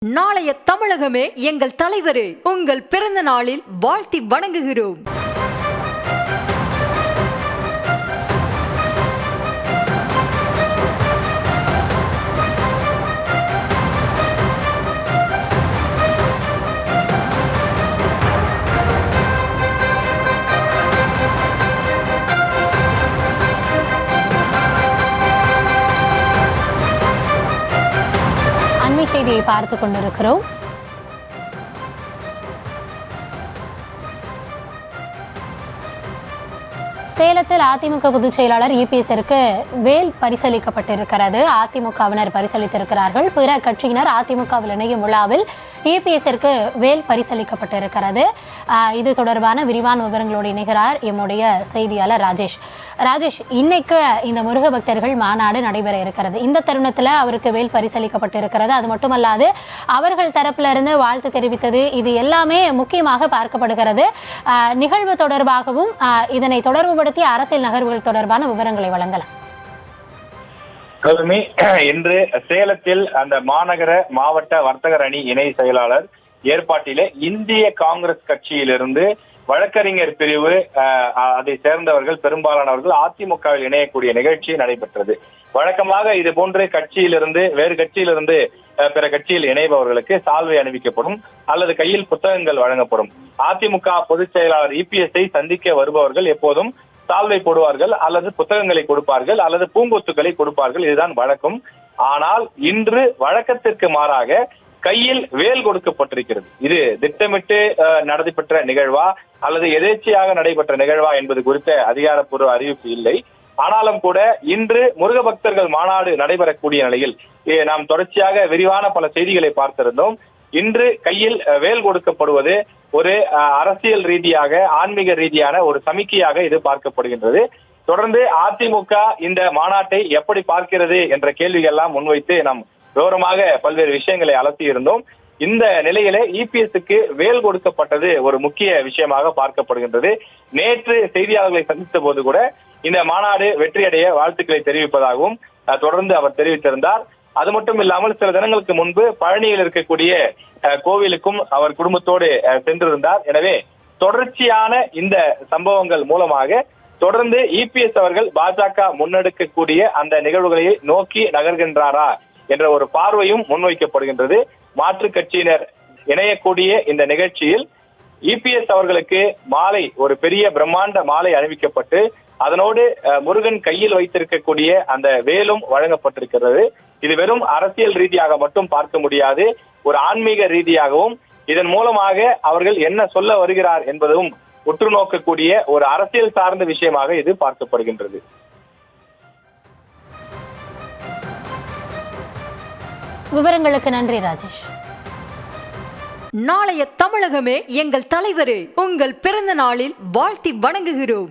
நாளைய தமிழகமே எங்கள் தலைவரே, உங்கள் பிறந்த நாளில் வாழ்த்தி வணங்குகிறோம். செய்தியை பார்த்துக் கொண்டிருக்கிறோம். சேலத்தில் அதிமுக பொதுச் செயலாளர் இபிஎஸ்ஸிற்கு வேல் பரிசளிக்கப்பட்டிருக்கிறது. அதிமுகவினர் பரிசளித்திருக்கிறார்கள். பிற கட்சியினர் அதிமுகவில் இணையும் விழாவில் இபிஎஸ்ஸிற்கு வேல் பரிசளிக்கப்பட்டிருக்கிறது. இது தொடர்பான விரிவான விவரங்களோடு இணைகிறார் எம்முடைய செய்தியாளர் ராஜேஷ். இன்னைக்கு இந்த முருக பக்தர்கள் மாநாடு நடைபெற இருக்கிறது. இந்த தருணத்தில் அவருக்கு வேல் பரிசளிக்கப்பட்டிருக்கிறது. அது மட்டுமல்லாது அவர்கள் தரப்புல இருந்து வாழ்த்து தெரிவித்தது, இது எல்லாமே முக்கியமாக பார்க்கப்படுகிறது. நிகழ்வு தொடர்பாகவும் இதனை தொடர்புபடுத்திய அரசியல் நகர்வுகள் தொடர்பான விவரங்களை வழங்கலாம். இன்று சேலத்தில் அந்த மாநகர மாவட்ட வர்த்தகர் அணி இணை செயலாளர் ஏற்பாட்டிலே இந்திய காங்கிரஸ் கட்சியிலிருந்து வழக்கறிஞர் பிரிவு அதை சேர்ந்தவர்கள் பெரும்பாலானவர்கள் அதிமுகவில் இணையக்கூடிய நிகழ்ச்சி நடைபெற்றது. வழக்கமாக இது போன்று கட்சியிலிருந்து வேறு கட்சியிலிருந்து பிற கட்சியில் இணைபவர்களுக்கு சால்வை அணிவிக்கப்படும் அல்லது கையில் புத்தகங்கள் வழங்கப்படும். அதிமுக பொதுச் செயலாளர் இபிஎஸ்ஐ சந்திக்க வருபவர்கள் எப்போதும் சால்வை போடுவார்கள் அல்லது புத்தகங்களை கொடுப்பார்கள் அல்லது பூங்கொத்துக்களை கொடுப்பார்கள். இதுதான் வழக்கம். ஆனால் இன்று வழக்கத்திற்கு மாறாக கையில் வேல் கொடுக்கப்பட்டிருக்கிறது. இது திட்டமிட்டு நடைபெற்ற நிகழ்வா அல்லது எதேச்சையாக நடைபெற்ற நிகழ்வா என்பது குறித்த அதிகாரப்பூர்வ அறிவிப்பு இல்லை. ஆனாலும் கூட இன்று முருக பக்தர்கள் மாநாடு நடைபெறக்கூடிய நிலையில் நாம் தொடர்ச்சியாக விரிவான பல செய்திகளை பார்த்திருந்தோம். இன்று கையில் வேல் கொடுக்கப்படுவது ஒரு அரசியல் ரீதியாக ஆன்மீக ரீதியான ஒரு சமிக்கையாக இது பார்க்கப்படுகின்றது. தொடர்ந்து அதிமுக இந்த மாநாட்டை எப்படி பார்க்கிறது என்ற கேள்விகள் எல்லாம் முன்வைத்து நாம் விவரமாக பல்வேறு விஷயங்களை அலசி இருந்தோம். இந்த நிலையிலே இபிஎஸ்க்கு வேல் கொடுக்கப்பட்டது ஒரு முக்கிய விஷயமாக பார்க்கப்படுகின்றது. நேற்று செய்தியாளர்களை சந்தித்த போது கூட இந்த மாநாடு வெற்றியடைய வாழ்த்துக்களை தெரிவிப்பதாகவும் தொடர்ந்து அவர் தெரிவித்திருந்தார். அது மட்டும் இல்லாமல் சில தினங்களுக்கு முன்பு பழனியில் இருக்கக்கூடிய கோவிலுக்கும் அவர் குடும்பத்தோடு சென்றிருந்தார். எனவே தொடர்ச்சியான இந்த சம்பவங்கள் மூலமாக தொடர்ந்து இபிஎஸ் அவர்கள் பாஜக முன்னெடுக்கக்கூடிய அந்த நிகழ்வுகளை நோக்கி நகர்கின்றாரா என்ற ஒரு பார்வையும் முன்வைக்கப்படுகின்றது. மாற்றுக் கட்சியினர் இணையக்கூடிய இந்த நிகழ்ச்சியில் இபிஎஸ் அவர்களுக்கு மாலை, ஒரு பெரிய பிரம்மாண்ட மாலை அணிவிக்கப்பட்டு அதனோடு முருகன் கையில் வைத்திருக்கக்கூடிய அந்த வேலும் வழங்கப்பட்டிருக்கிறது. இது வெறும் அரசியல் ரீதியாக மட்டும் பார்க்க முடியாது, ஒரு ஆன்மீக ரீதியாகவும் இதன் மூலமாக அவர்கள் என்ன சொல்ல வருகிறார் என்பதும் உற்று நோக்கக்கூடிய ஒரு அரசியல் சார்ந்த விஷயமாக இது பார்க்கப்படுகின்றது. விவரங்களுக்கு நன்றி ராஜேஷ். நாளைய தமிழகமே எங்கள் தலைவரே, உங்கள் பிறந்த நாளில் வாழ்த்தி வணங்குகிறோம்.